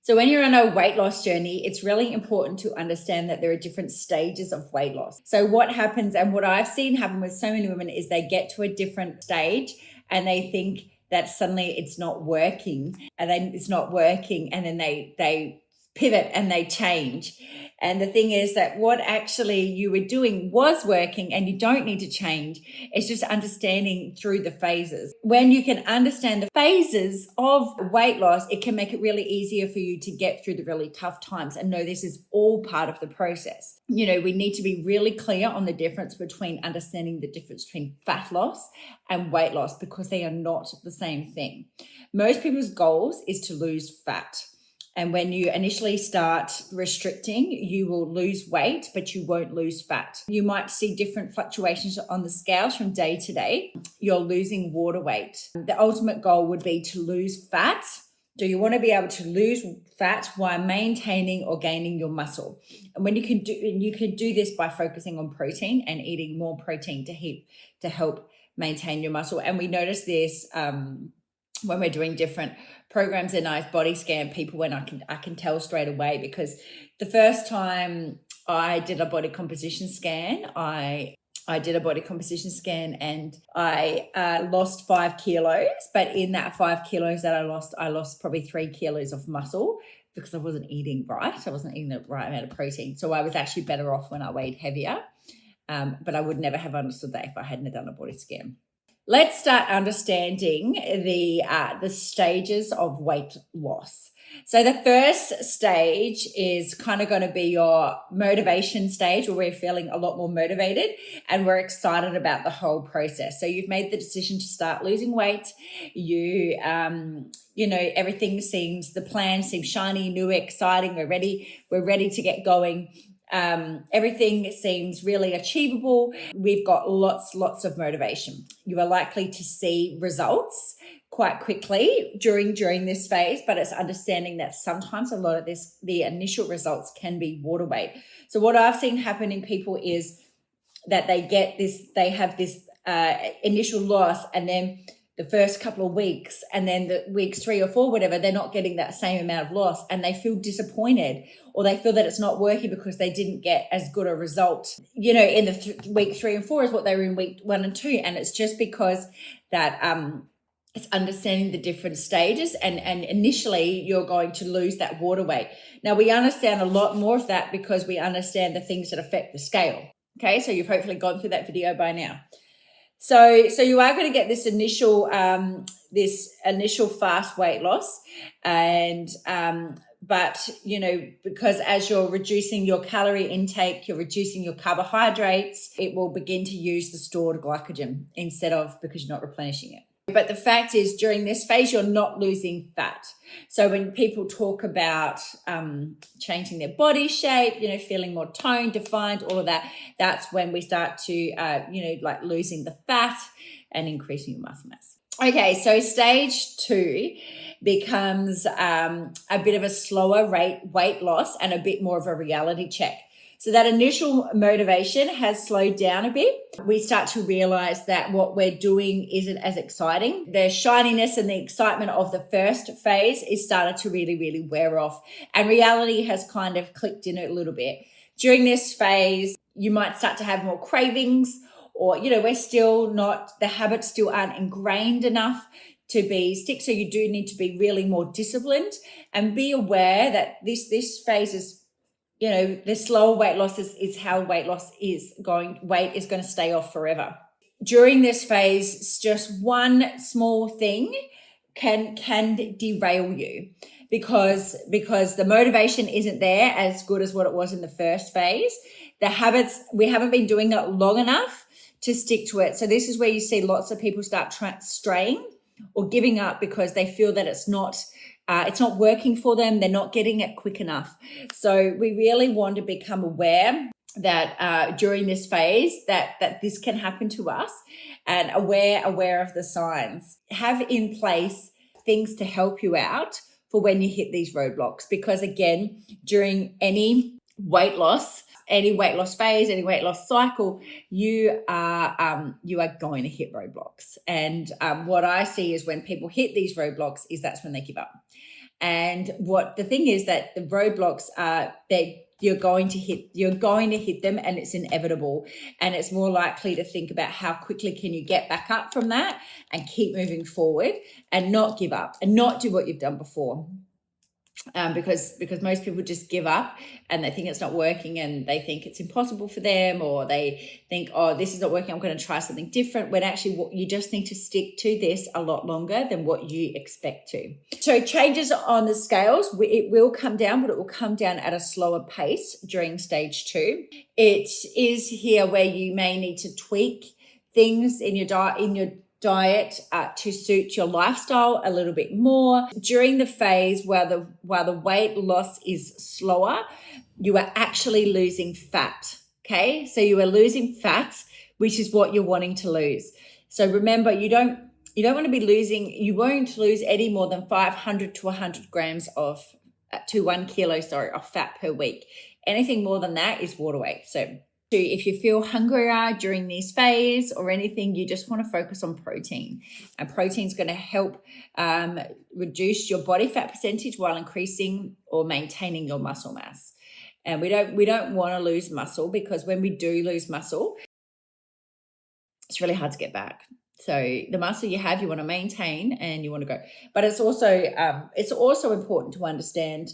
So when you're on a weight loss journey, it's really important to understand that there are different stages of weight loss. So what happens, and what I've seen happen with so many women, is they get to a different stage and they think that suddenly it's not working, and then it's not working, and then they pivot and they change. And the thing is that what actually you were doing was working, and you don't need to change. It's just understanding through the phases. When you can understand the phases of weight loss, it can make it really easier for you to get through the really tough times and know this is all part of the process. You know, we need to be really clear on the difference between understanding the difference between fat loss and weight loss, because they are not the same thing. Most people's goals is to lose fat. And when you initially start restricting, you will lose weight, but you won't lose fat. You might see different fluctuations on the scales from day to day. You're losing water weight. The ultimate goal would be to lose fat. So you want to be able to lose fat while maintaining or gaining your muscle. And when you can do this by focusing on protein and eating more protein to help maintain your muscle. And we notice this when we're doing different programs in Nice Body Scan people, when I can tell straight away, because the first time I did a body composition scan, I did a body composition scan and I lost 5 kilos, but in that 5 kilos that I lost probably 3 kilos of muscle because I wasn't eating right. I wasn't eating the right amount of protein. So I was actually better off when I weighed heavier. But I would never have understood that if I hadn't done a body scan. Let's start understanding the stages of weight loss. So the first stage is kind of going to be your motivation stage, where we're feeling a lot more motivated and we're excited about the whole process. So you've made the decision to start losing weight. Everything seems, the plan seems shiny, new, exciting. We're ready to get going. Everything seems really achievable. We've got lots of motivation. You are likely to see results quite quickly during this phase, but it's understanding that sometimes a lot of the initial results can be water weight. So what I've seen happen in people is that they have this initial loss, and then the first couple of weeks, and then the weeks 3 or 4, whatever, they're not getting that same amount of loss, and they feel disappointed, or they feel that it's not working because they didn't get as good a result, in the week 3 and 4 as what they were in week 1 and 2. And it's just because that it's understanding the different stages, and initially you're going to lose that water weight. Now we understand a lot more of that because we understand the things that affect the scale. Okay, so you've hopefully gone through that video by now. So you are going to get this initial fast weight loss, and but because as you're reducing your calorie intake, you're reducing your carbohydrates, it will begin to use the stored glycogen because you're not replenishing it. But the fact is, during this phase, you're not losing fat. So when people talk about changing their body shape, feeling more toned, defined, all of that, that's when we start to, like losing the fat and increasing your muscle mass. Okay, so stage 2 becomes a bit of a slower weight loss and a bit more of a reality check. So that initial motivation has slowed down a bit. We start to realize that what we're doing isn't as exciting. The shininess and the excitement of the first phase is started to really, really wear off. And reality has kind of clicked in a little bit. During this phase, you might start to have more cravings, or, we're still not, the habits still aren't ingrained enough to be stick. So you do need to be really more disciplined and be aware that this phase is, the slower weight loss is how weight is going to stay off forever. During this phase, just one small thing can derail you because the motivation isn't there as good as what it was in the first phase. The habits, we haven't been doing it long enough to stick to it. So this is where you see lots of people start straying or giving up because they feel that it's not working for them. They're not getting it quick enough. So we really want to become aware that during this phase that this can happen to us, and aware of the signs. Have in place things to help you out for when you hit these roadblocks, because again, during any weight loss phase, any weight loss cycle, you are going to hit roadblocks. And what I see is when people hit these roadblocks is that's when they give up. And what the thing is that the roadblocks are that you're going to hit them, and it's inevitable. And it's more likely to think about how quickly can you get back up from that and keep moving forward and not give up and not do what you've done before. Because most people just give up and they think it's not working and they think it's impossible for them, or they think, oh, this is not working, I'm going to try something different, when actually what you just need to stick to this a lot longer than what you expect to. So changes on the scales, it will come down, but it will come down at a slower pace during stage 2. It is here where you may need to tweak things in your diet to suit your lifestyle a little bit more. During the phase while the weight loss is slower, you are actually losing fat. Okay, so you are losing fat, which is what you're wanting to lose. So remember, you don't want to be losing. You won't lose any more than 500 to 100 grams of 1 kilo of fat per week. Anything more than that is water weight. So if you feel hungrier during this phase or anything, you just want to focus on protein. And protein is going to help reduce your body fat percentage while increasing or maintaining your muscle mass. And we don't want to lose muscle, because when we do lose muscle, it's really hard to get back. So the muscle you have, you want to maintain and you want to go. But it's also important to understand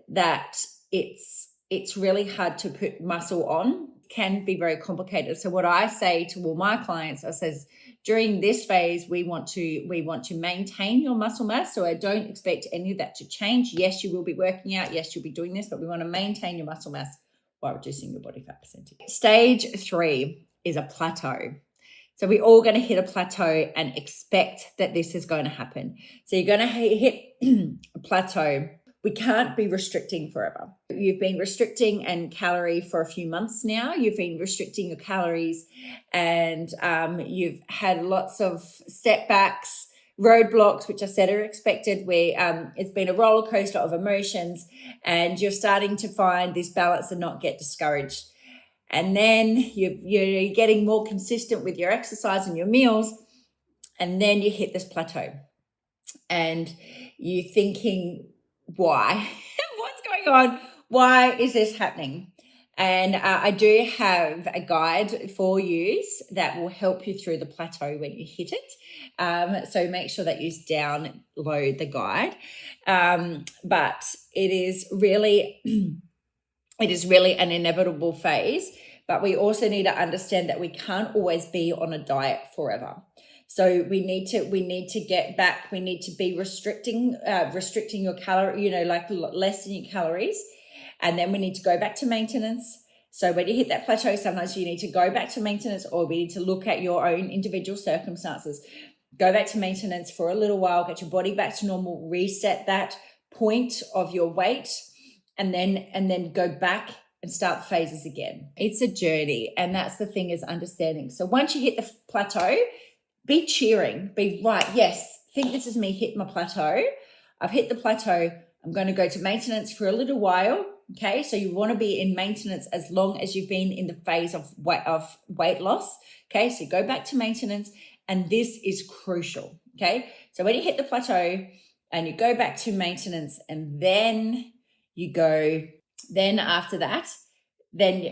that it's really hard to put muscle on. Can be very complicated. So what I say to all my clients, I says, during this phase, we want to maintain your muscle mass. So I don't expect any of that to change. Yes, you will be working out. Yes, you'll be doing this, but we want to maintain your muscle mass while reducing your body fat percentage. Stage 3 is a plateau. So we're all going to hit a plateau and expect that this is going to happen. So you're going to hit a plateau. We can't be restricting forever. You've been restricting and calorie for a few months now. You've been restricting your calories, and you've had lots of setbacks, roadblocks, which I said are expected, where it's been a roller coaster of emotions, and you're starting to find this balance and not get discouraged. And then you're getting more consistent with your exercise and your meals, and then you hit this plateau, and you're thinking, why? What's going on? Why is this happening? And I do have a guide for you that will help you through the plateau when you hit it. So make sure that you download the guide. But it is really an inevitable phase. But we also need to understand that we can't always be on a diet forever. So we need to get back. We need to be restricting your calorie, lessening your calories. And then we need to go back to maintenance. So when you hit that plateau, sometimes you need to go back to maintenance, or we need to look at your own individual circumstances. Go back to maintenance for a little while, get your body back to normal, reset that point of your weight, and then go back and start the phases again. It's a journey. And that's the thing, is understanding. So once you hit the plateau, be cheering, be right. Yes, think this is me hitting my plateau. I've hit the plateau. I'm going to go to maintenance for a little while. Okay, so you want to be in maintenance as long as you've been in the phase of weight loss. Okay, so go back to maintenance, and this is crucial. Okay, so when you hit the plateau and you go back to maintenance, and then you go, then after that,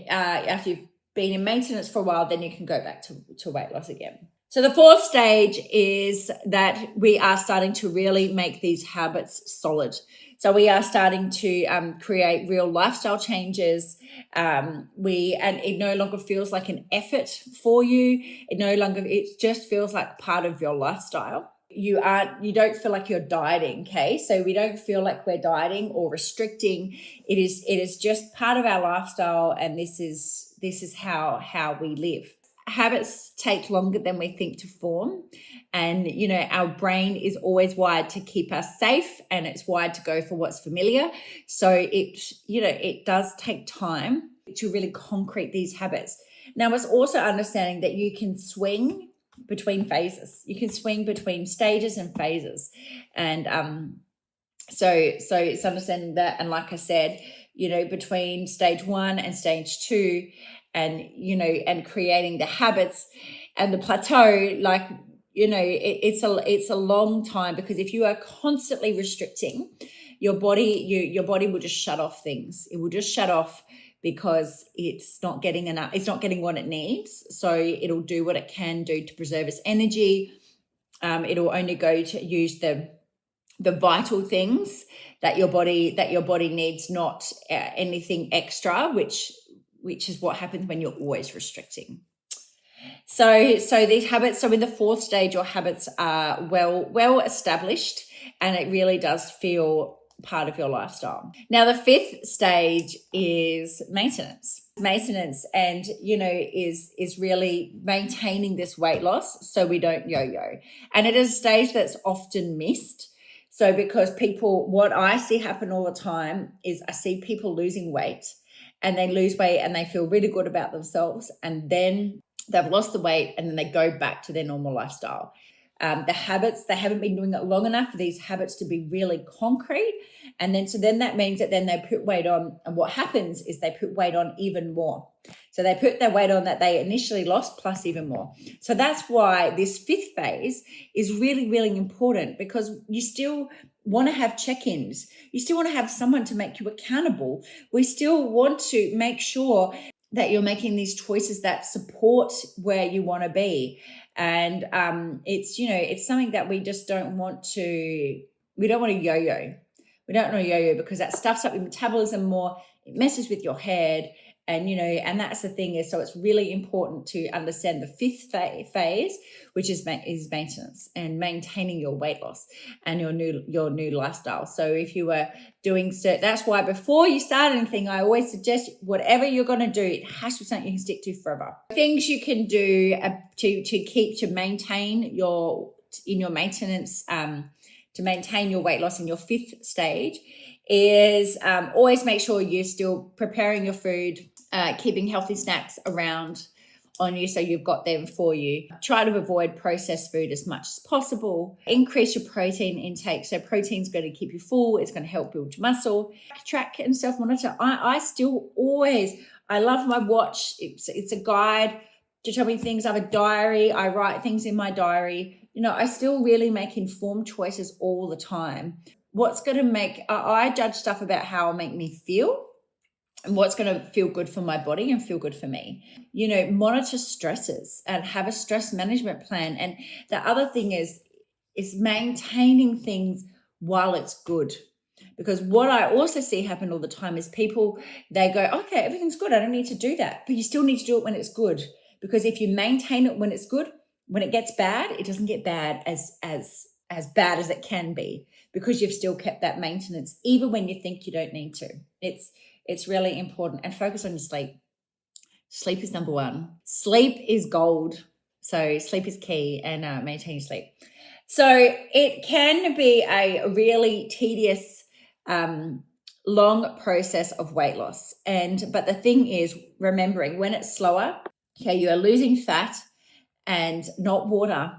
after you've been in maintenance for a while, then you can go back to weight loss again. So the 4th stage is that we are starting to really make these habits solid. So we are starting to create real lifestyle changes. And it no longer feels like an effort for you. It just feels like part of your lifestyle. You don't feel like you're dieting. Okay. So we don't feel like we're dieting or restricting. It is just part of our lifestyle. And this is how we live. Habits take longer than we think to form, and our brain is always wired to keep us safe, and it's wired to go for what's familiar. So it does take time to really concrete these habits. Now, it's also understanding that you can swing between phases, you can swing between stages and phases, and so it's understanding that. And like I said, between stage 1 and stage 2, and creating the habits and the plateau, it's a long time, because if you are constantly restricting, your body will just shut off things. It will just shut off because it's not getting enough, it's not getting what it needs. So it'll do what it can do to preserve its energy. It'll only go to use the vital things that your body needs, not anything extra, which is what happens when you're always restricting. So these habits, so in the fourth stage, your habits are well established, and it really does feel part of your lifestyle. Now, the fifth stage is maintenance. And is really maintaining this weight loss so we don't yo-yo. And it is a stage that's often missed. So because what I see happen all the time is I see people losing weight, and they lose weight and they feel really good about themselves, and then they've lost the weight and then they go back to their normal lifestyle. The habits, they haven't been doing it long enough for these habits to be really concrete. And then that means that then they put weight on, and what happens is they put weight on even more. So they put their weight on that they initially lost plus even more. So that's why this fifth phase is really, really important, because you still want to have check-ins. You still want to have someone to make you accountable. We still want to make sure that you're making these choices that support where you want to be. And it's something that we just don't want to, we don't want to yo-yo. We don't want to yo-yo because that stuffs up your metabolism more, it messes with your head. And that's the thing is, so it's really important to understand the fifth phase, which is maintenance and maintaining your weight loss and your new lifestyle. So if you were doing that's why before you start anything, I always suggest whatever you're going to do, it has to be something you can stick to forever. Things you can do to maintain your maintenance, to maintain your weight loss in your fifth stage is always make sure you're still preparing your food, keeping healthy snacks around on you so you've got them for you. Try to avoid processed food as much as possible. Increase your protein intake. So protein's going to keep you full. It's going to help build your muscle. Track and self-monitor. I still always, I love my watch. It's a guide to tell me things. I have a diary. I write things in my diary. I still really make informed choices all the time. What's going to make, I judge stuff about how it'll make me feel and what's going to feel good for my body and feel good for me. Monitor stresses and have a stress management plan. And the other thing is maintaining things while it's good. Because what I also see happen all the time is people, they go, okay, everything's good. I don't need to do that. But you still need to do it when it's good. Because if you maintain it when it's good, when it gets bad, it doesn't get bad as bad as it can be, because you've still kept that maintenance, even when you think you don't need to. It's really important. And focus on your sleep. Sleep is number one. Sleep is gold. So sleep is key, and maintain your sleep. So it can be a really tedious, long process of weight loss. But the thing is, remembering when it's slower, okay, you are losing fat and not water,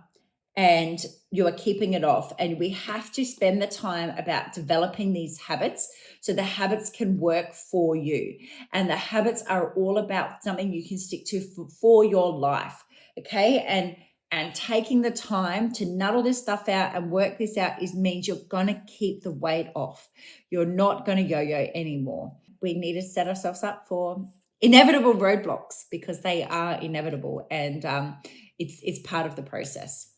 and you are keeping it off. And we have to spend the time about developing these habits so the habits can work for you. And the habits are all about something you can stick to for your life, okay? And taking the time to nut all this stuff out and work this out means you're going to keep the weight off. You're not going to yo-yo anymore. We need to set ourselves up for inevitable roadblocks, because they are inevitable, and it's part of the process.